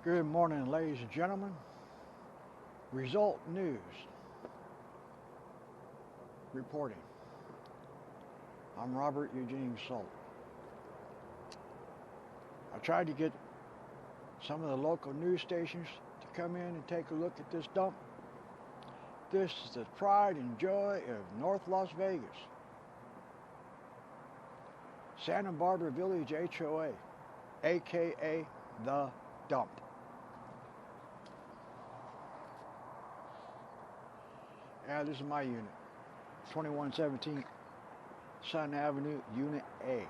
Good morning, ladies and gentlemen. Result News reporting. I'm Robert Eugene Salt. I tried to get some of the local news stations to come in and take a look at this dump. This is the pride and joy of North Las Vegas. Santa Barbara Village HOA, aka the dump. Yeah, this is my unit, 2117 Sun Avenue, Unit A.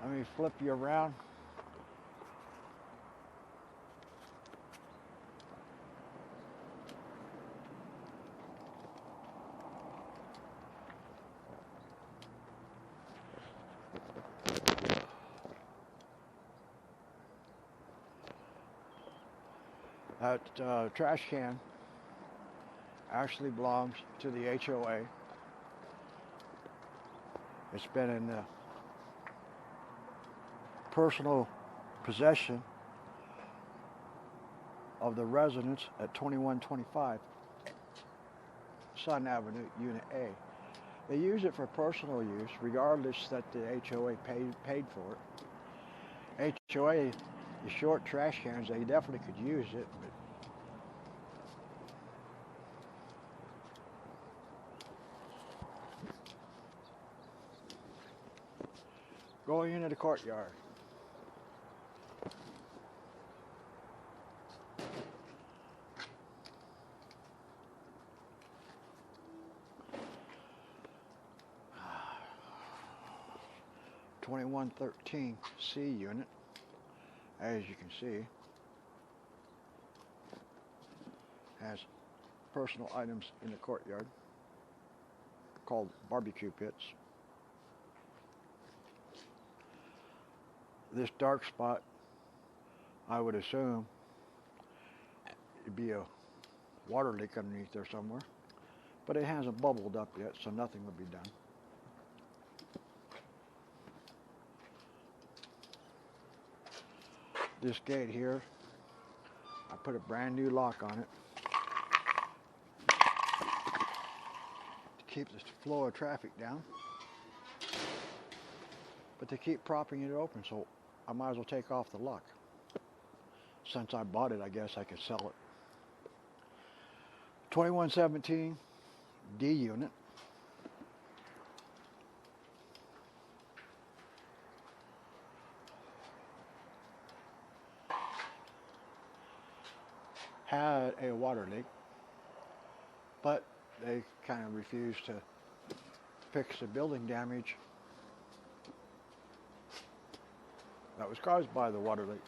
Let me flip you around. That trash can actually belongs to the HOA. It's been in the personal possession of the residents at 2125 Sun Avenue, Unit A. They use it for personal use, regardless that the HOA paid for it. HOA, the short trash cans, they definitely could use it. But going into the courtyard. (2113) C unit, as you can see, has personal items in the courtyard called barbecue pits. This dark spot, I would assume, it'd be a water leak underneath there somewhere, but it hasn't bubbled up yet, so nothing would be done. This gate here, I put a brand new lock on it to keep the flow of traffic down, but to keep propping it open, so I might as well take off the lock. Since I bought it, I guess I could sell it. 2117 D unit. Had a water leak, but they kind of refused to fix the building damage that was caused by the water leak.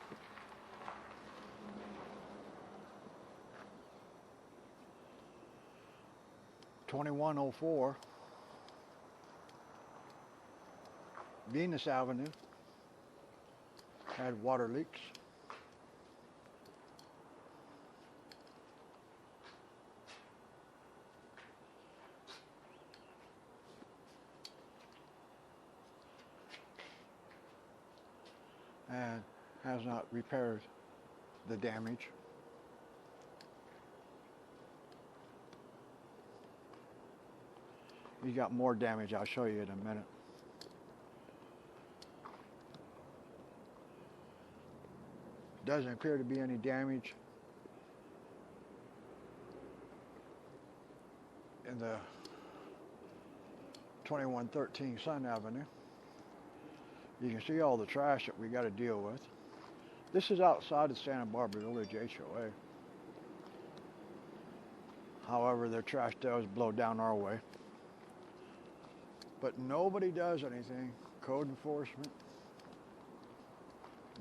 (2104) Venus Avenue had water leaks. And has not repaired the damage. You got more damage, I'll show you in a minute. Doesn't appear to be any damage in the 2113 Sun Avenue. You can see all the trash that we got to deal with. This is outside of Santa Barbara Village HOA. However, their trash does blow down our way. But nobody does anything. Code enforcement.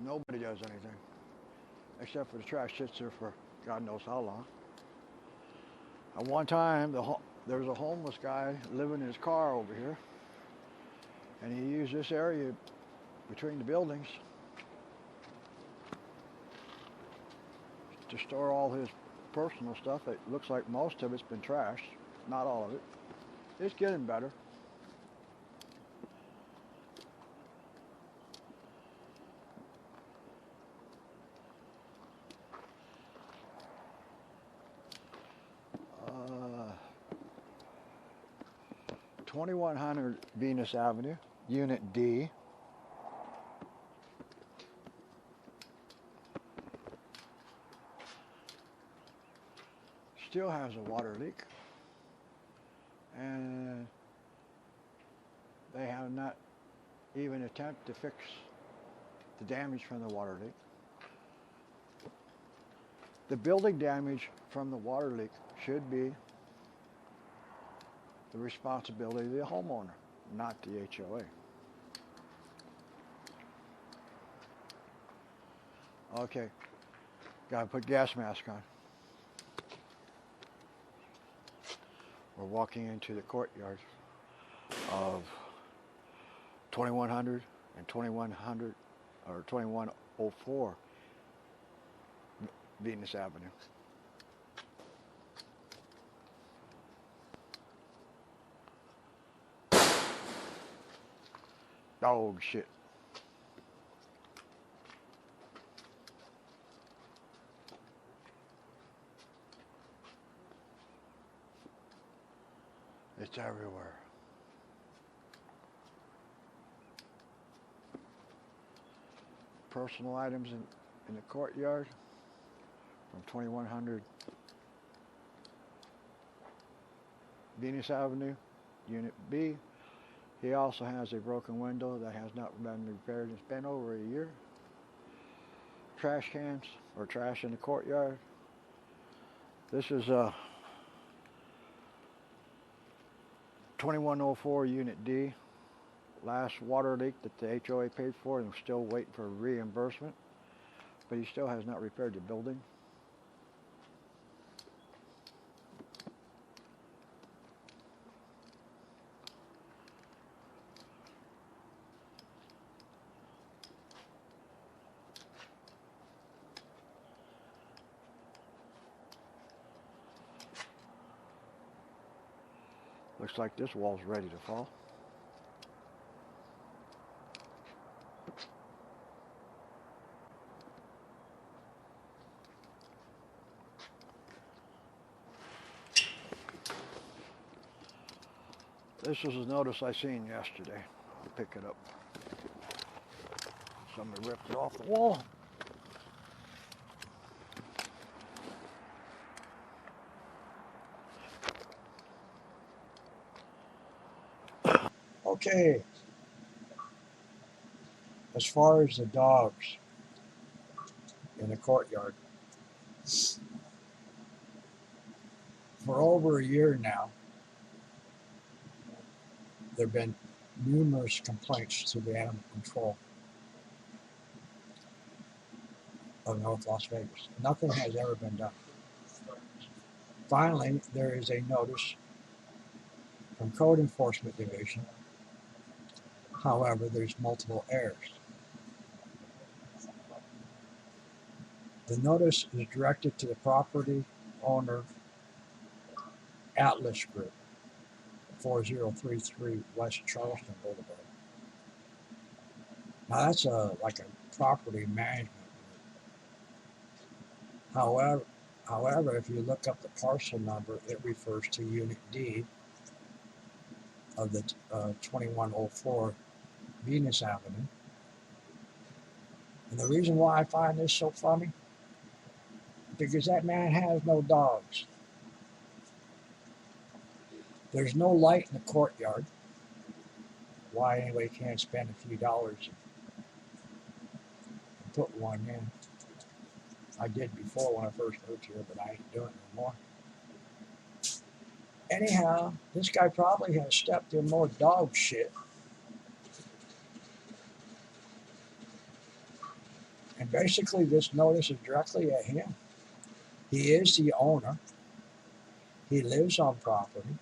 Nobody does anything. Except for the trash sits there for God knows how long. At one time, there was a homeless guy living in his car over here. And he used this area between the buildings to store all his personal stuff. It looks like most of it's been trashed, not all of it. It's getting better. Uh, 2100 Venus Avenue, Unit D. Still has a water leak, and they have not even attempted to fix the damage from the water leak. The building damage from the water leak should be the responsibility of the homeowner, not the HOA. Okay, gotta put gas mask on. We're walking into the courtyard of 2100 and 2100 or 2104 Venus Avenue. Oh shit. It's everywhere. Personal items in the courtyard from 2100 Venus Avenue, Unit B. He also has a broken window that has not been repaired. It's been over a year. Trash cans or trash in the courtyard. This is 2104 Unit D. Last water leak that the HOA paid for, and we're still waiting for reimbursement. But he still has not repaired the building. Looks like this wall's ready to fall. This was a notice I seen yesterday. I'll pick it up. Somebody ripped it off the wall. Okay. As far as the dogs in the courtyard, for over a year now, there have been numerous complaints to the animal control of North Las Vegas. Nothing has ever been done. Finally, there is a notice from Code Enforcement Division. However, there's multiple errors. The notice is directed to the property owner Atlas Group, 4033 West Charleston Boulevard. Now that's like a property management group. However, if you look up the parcel number, it refers to Unit D of the 2104 Venus Avenue. And the reason why I find this so funny, because that man has no dogs. There's no light in the courtyard. Why anybody can't spend a few dollars and put one in. I did before when I first moved here, but I ain't doing it no more. Anyhow, this guy probably has stepped in more dog shit. And basically this notice is directly at him. He is the owner. He lives on property.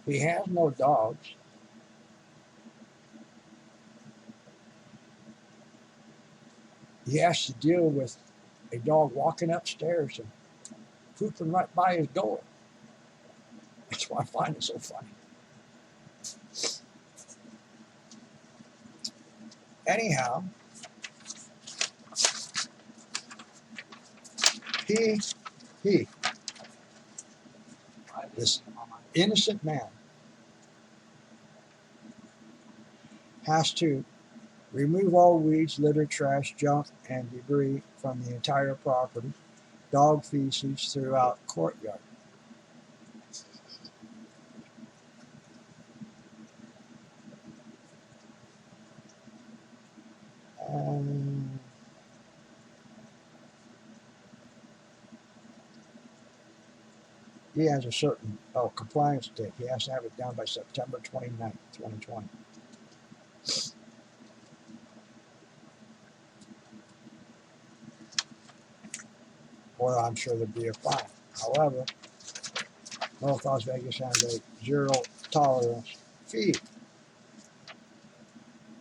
He has no dogs. He has to deal with a dog walking upstairs and pooping right by his door. It's why I find it so funny. Anyhow, this innocent man, has to remove all weeds, litter, trash, junk, and debris from the entire property, dog feces throughout courtyard. He has a certain compliance date. He has to have it done by September 29th, 2020. Or I'm sure there'd be a fine. However, North Las Vegas has a zero tolerance fee.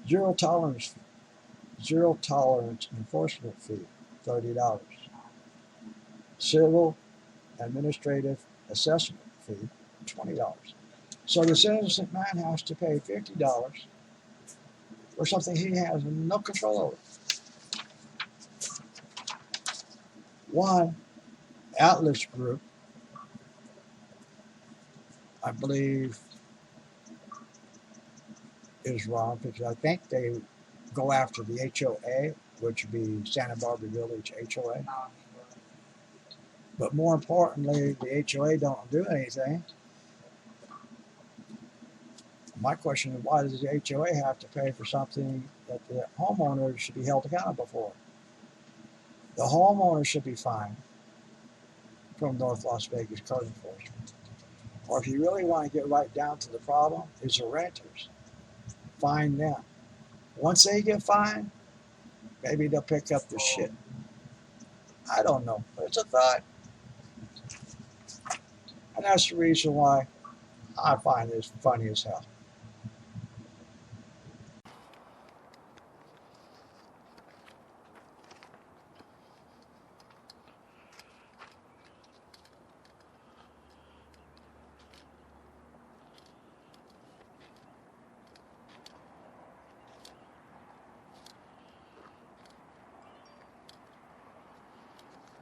Zero tolerance enforcement fee, $30. Civil administrative assessment fee, $20. So this innocent man has to pay $50 for something he has no control over. One, Atlas Group, I believe, is wrong because I think they go after the HOA, which would be Santa Barbara Village HOA. But more importantly, the HOA don't do anything. My question is, why does the HOA have to pay for something that the homeowner should be held accountable for? The homeowner should be fined from North Las Vegas Code Enforcement. Or if you really want to get right down to the problem, it's the renters. Fine them. Once they get fined, maybe they'll pick up the shit. I don't know, but it's a thought. And that's the reason why I find this funny as hell.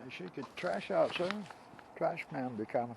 They should get trash out soon. Trash man be coming.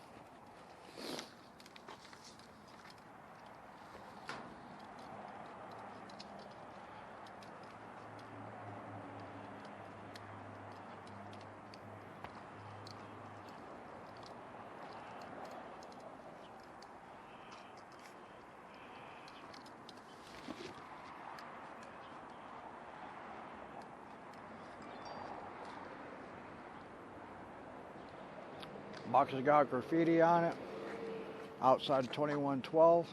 Box has got graffiti on it. Outside 2112.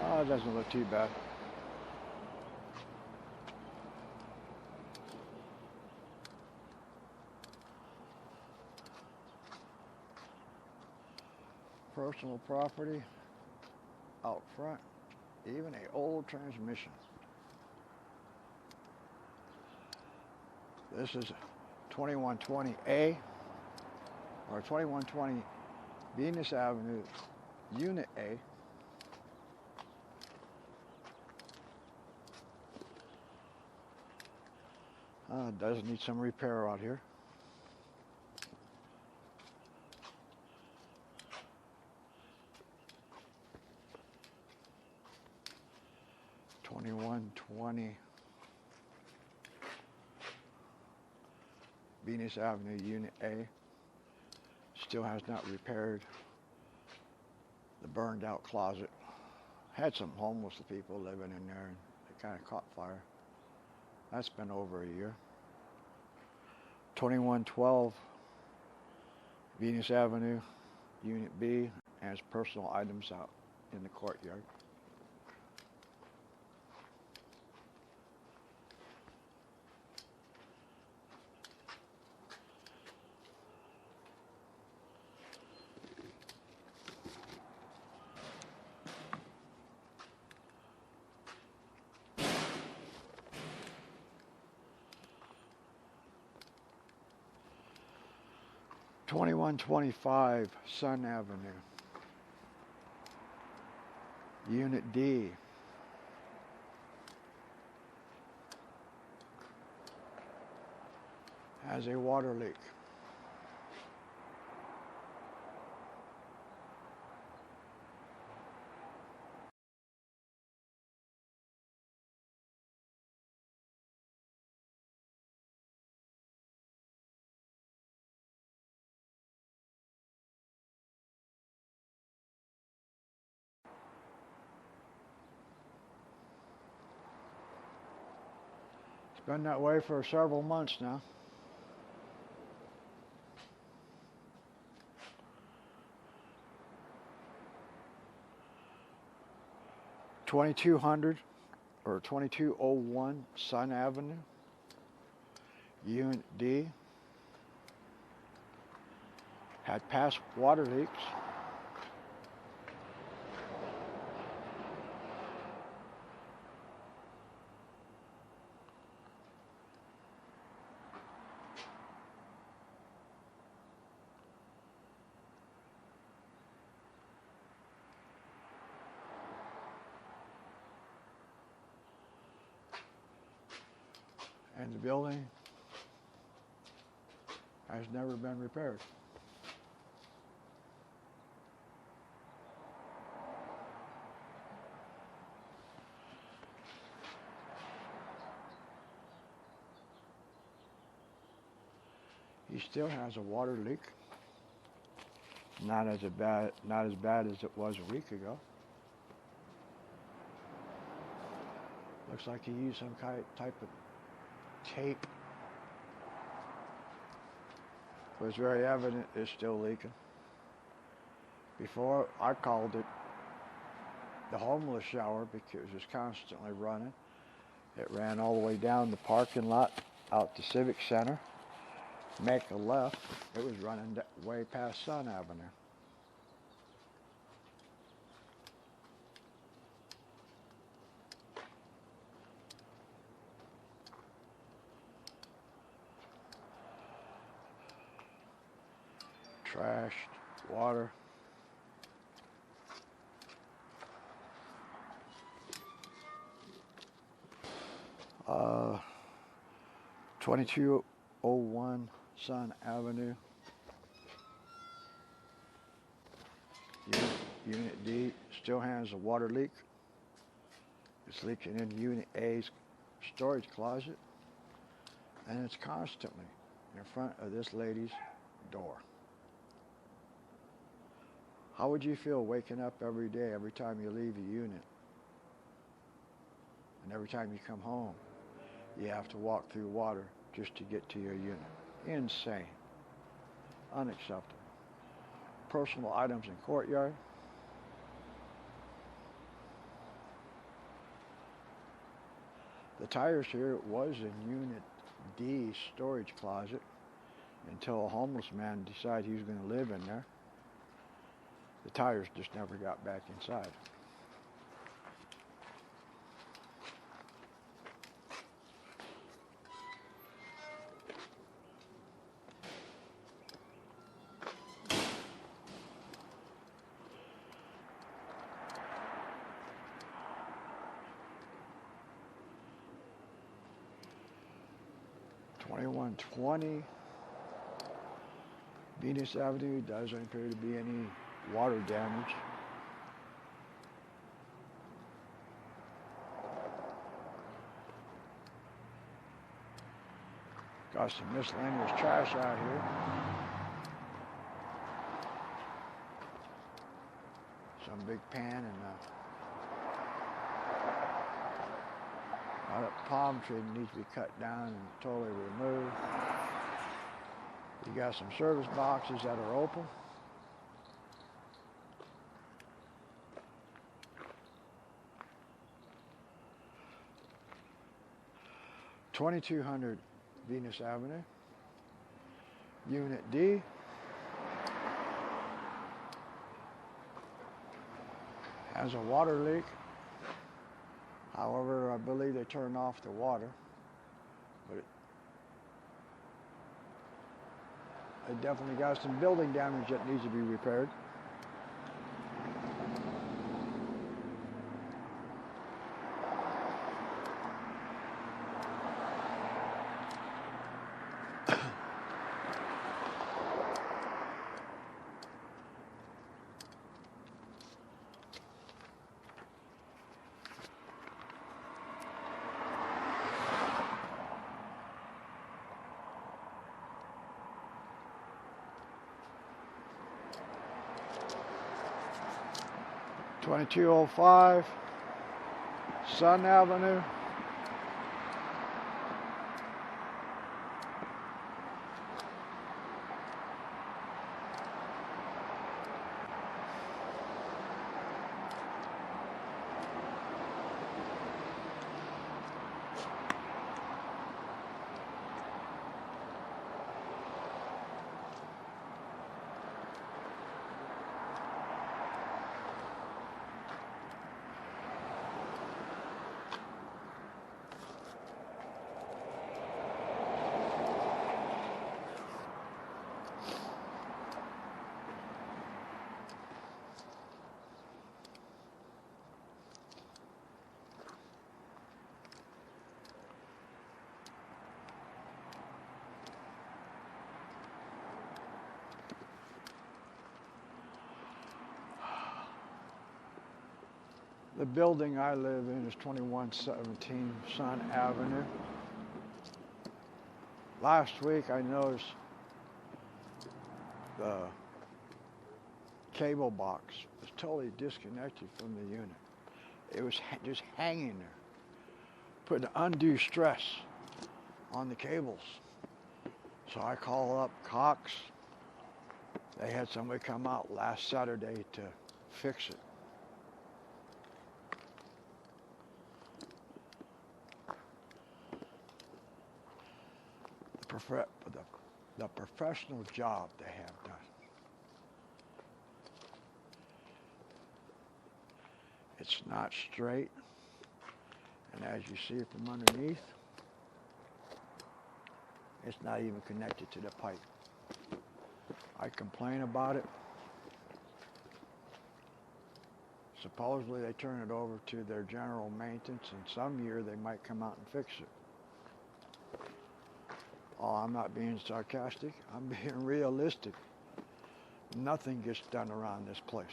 Oh, it doesn't look too bad. Personal property out front, even an old transmission. This is 2120A or 2120 Venus Avenue, Unit A. It does need some repair out here. Venus Avenue, Unit A. Still has not repaired the burned out closet. Had some homeless people living in there and it kind of caught fire. That's been over a year. 2112 Venus Avenue, Unit B, has personal items out in the courtyard. 2125 Sun Avenue, Unit D. Has a water leak. It's been that way for several months now. (2200) or 2201 Sun Avenue, Unit D. Had past water leaks. And the building has never been repaired. He still has a water leak. Not as bad as it was a week ago. Looks like he used some type of tape. It was very evident it's still leaking. Before, I called it the homeless shower because it was constantly running. It ran all the way down the parking lot out to Civic Center. Make a left, it was running way past Sun Avenue. Trash, water. Uh, 2201 Sun Avenue, Unit D still has a water leak. It's leaking in Unit A's storage closet, and it's constantly in front of this lady's door. How would you feel waking up every day, every time you leave a unit, and every time you come home, you have to walk through water just to get to your unit? Insane. Unacceptable. Personal items in courtyard. The tires here was in Unit D storage closet until a homeless man decided he was going to live in there. The tires just never got back inside. (2120) Venus Avenue, doesn't appear to be any water damage. Got some miscellaneous trash out here. Some big pan and a palm tree needs to be cut down and totally removed. You got some service boxes that are open. (2200) Venus Avenue, Unit D. Has a water leak. However, I believe they turned off the water, but They definitely got some building damage that needs to be repaired. (2205) Sun Avenue. The building I live in is 2117 Sun Avenue. Last week I noticed the cable box was totally disconnected from the unit. It was just hanging there, putting undue stress on the cables. So I called up Cox. They had somebody come out last Saturday to fix it. The professional job they have done. It's not straight, and as you see from underneath, it's not even connected to the pipe. I complain about it. Supposedly they turn it over to their general maintenance, and some year they might come out and fix it. Oh, I'm not being sarcastic. I'm being realistic. Nothing gets done around this place.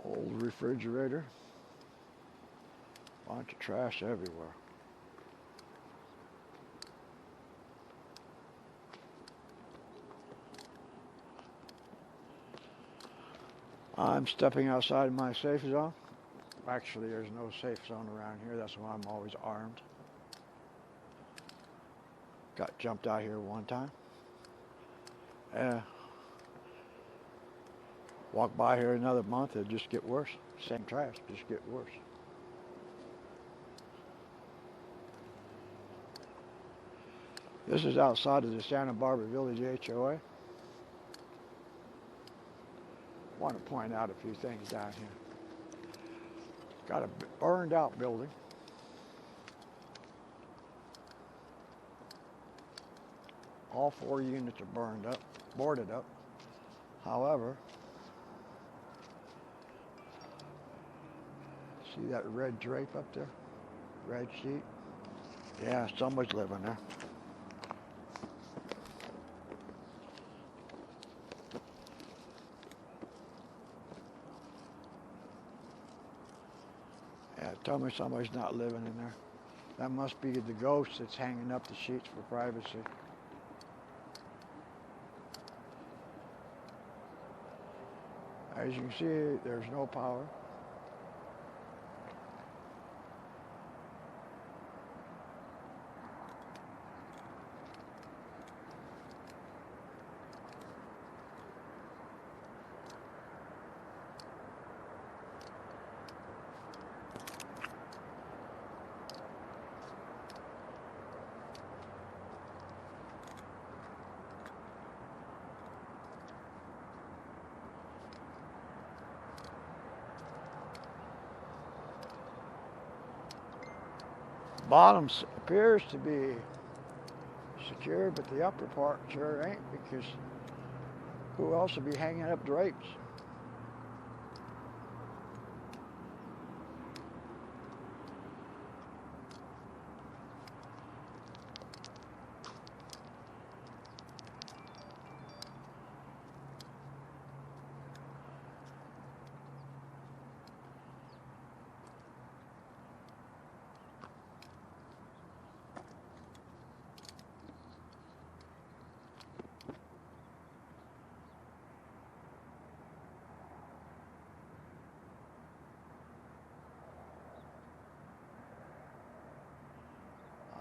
Old refrigerator. Bunch of trash everywhere. I'm stepping outside my safe zone. Actually, there's no safe zone around here. That's why I'm always armed. Got jumped out here one time. Walk by here another month, it'd just get worse. Same trash, just get worse. This is outside of the Santa Barbara Village HOA. Want to point out a few things down here. Got a burned out building. All 4 units are burned up, boarded up. However, see that red drape up there? Red sheet? Yeah, somebody's living there. Yeah, tell me somebody's not living in there. That must be the ghost that's hanging up the sheets for privacy. As you can see, there's no power. Bottom appears to be secure, but the upper part sure ain't, because who else would be hanging up drapes?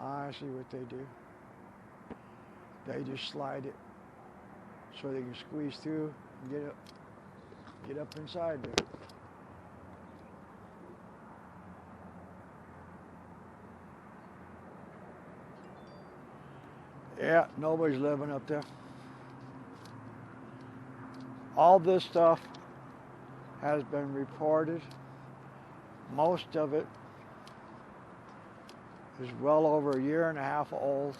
I see what they do. They just slide it so they can squeeze through and get up inside there. Yeah, nobody's living up there. All this stuff has been reported. Most of it is well over a year and a half old,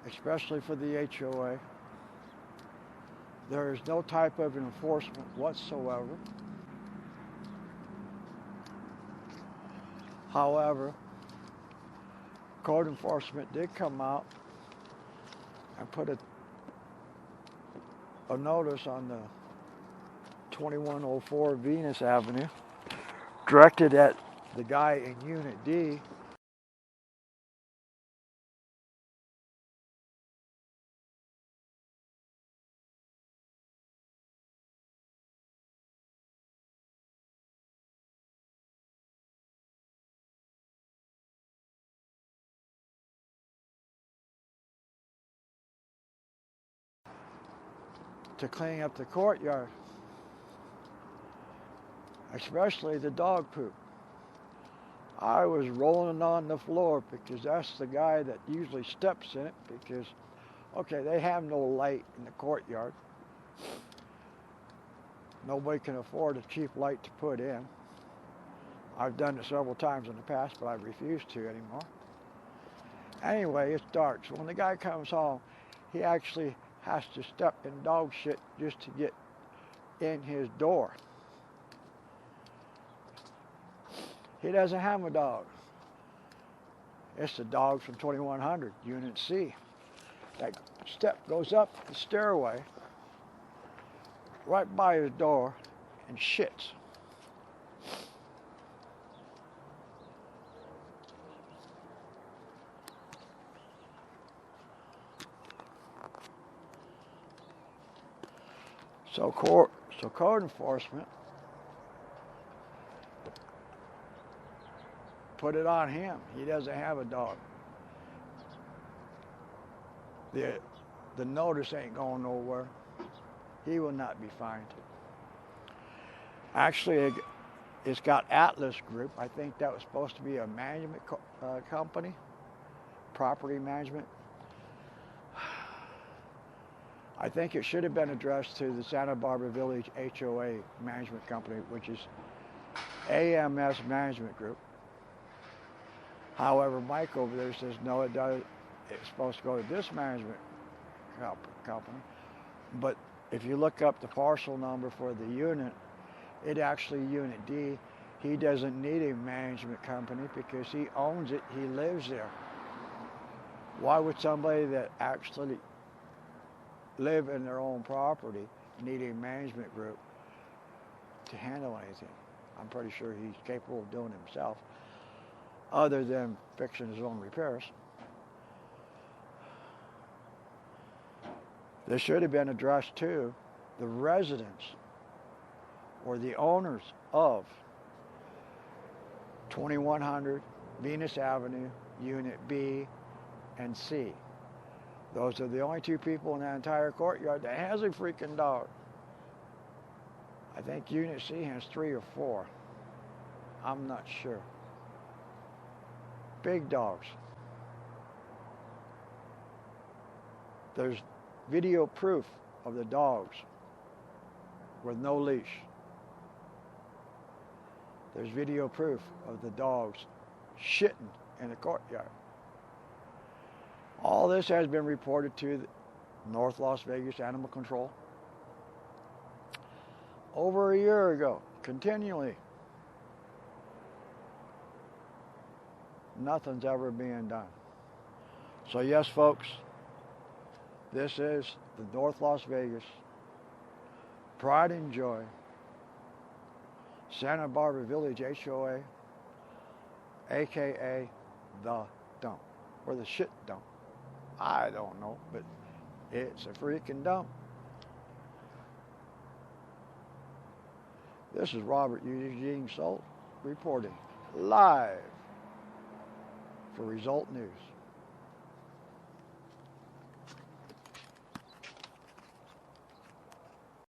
especially for the HOA. There is no type of enforcement whatsoever. However, code enforcement did come out and put a notice on the 2104 Venus Avenue directed at the guy in Unit D to clean up the courtyard, especially the dog poop. I was rolling on the floor because that's the guy that usually steps in it, because, okay, they have no light in the courtyard. Nobody can afford a cheap light to put in. I've done it several times in the past, but I refuse to anymore. Anyway, it's dark, so when the guy comes home, he actually has to step in dog shit just to get in his door. He doesn't have a dog. It's the dog from 2100, Unit C. That step goes up the stairway right by his door and shits. So code enforcement put it on him. He doesn't have a dog. The notice ain't going nowhere. He will not be fined. Actually, it's got Atlas Group. I think that was supposed to be a management company, property management. I think it should have been addressed to the Santa Barbara Village HOA Management Company, which is AMS Management Group. However, Mike over there says, no, it does. It's supposed to go to this management company. But if you look up the parcel number for the unit, it actually Unit D. He doesn't need a management company because he owns it. He lives there. Why would somebody that actually live in their own property need a management group to handle anything? I'm pretty sure he's capable of doing it himself, other than fixing his own repairs. This should have been addressed to the residents or the owners of 2100 Venus Avenue, Unit B and C. Those are the only two people in that entire courtyard that has a freaking dog. I think Unit C has 3 or 4. I'm not sure. Big dogs. There's video proof of the dogs with no leash. There's video proof of the dogs shitting in the courtyard. All this has been reported to the North Las Vegas Animal Control over a year ago, continually. Nothing's ever being done. So yes, folks, this is the North Las Vegas Pride and Joy Santa Barbara Village HOA, aka the dump, or the shit dump. I don't know, but it's a freaking dump. This is Robert Eugene Salt reporting live for Result News.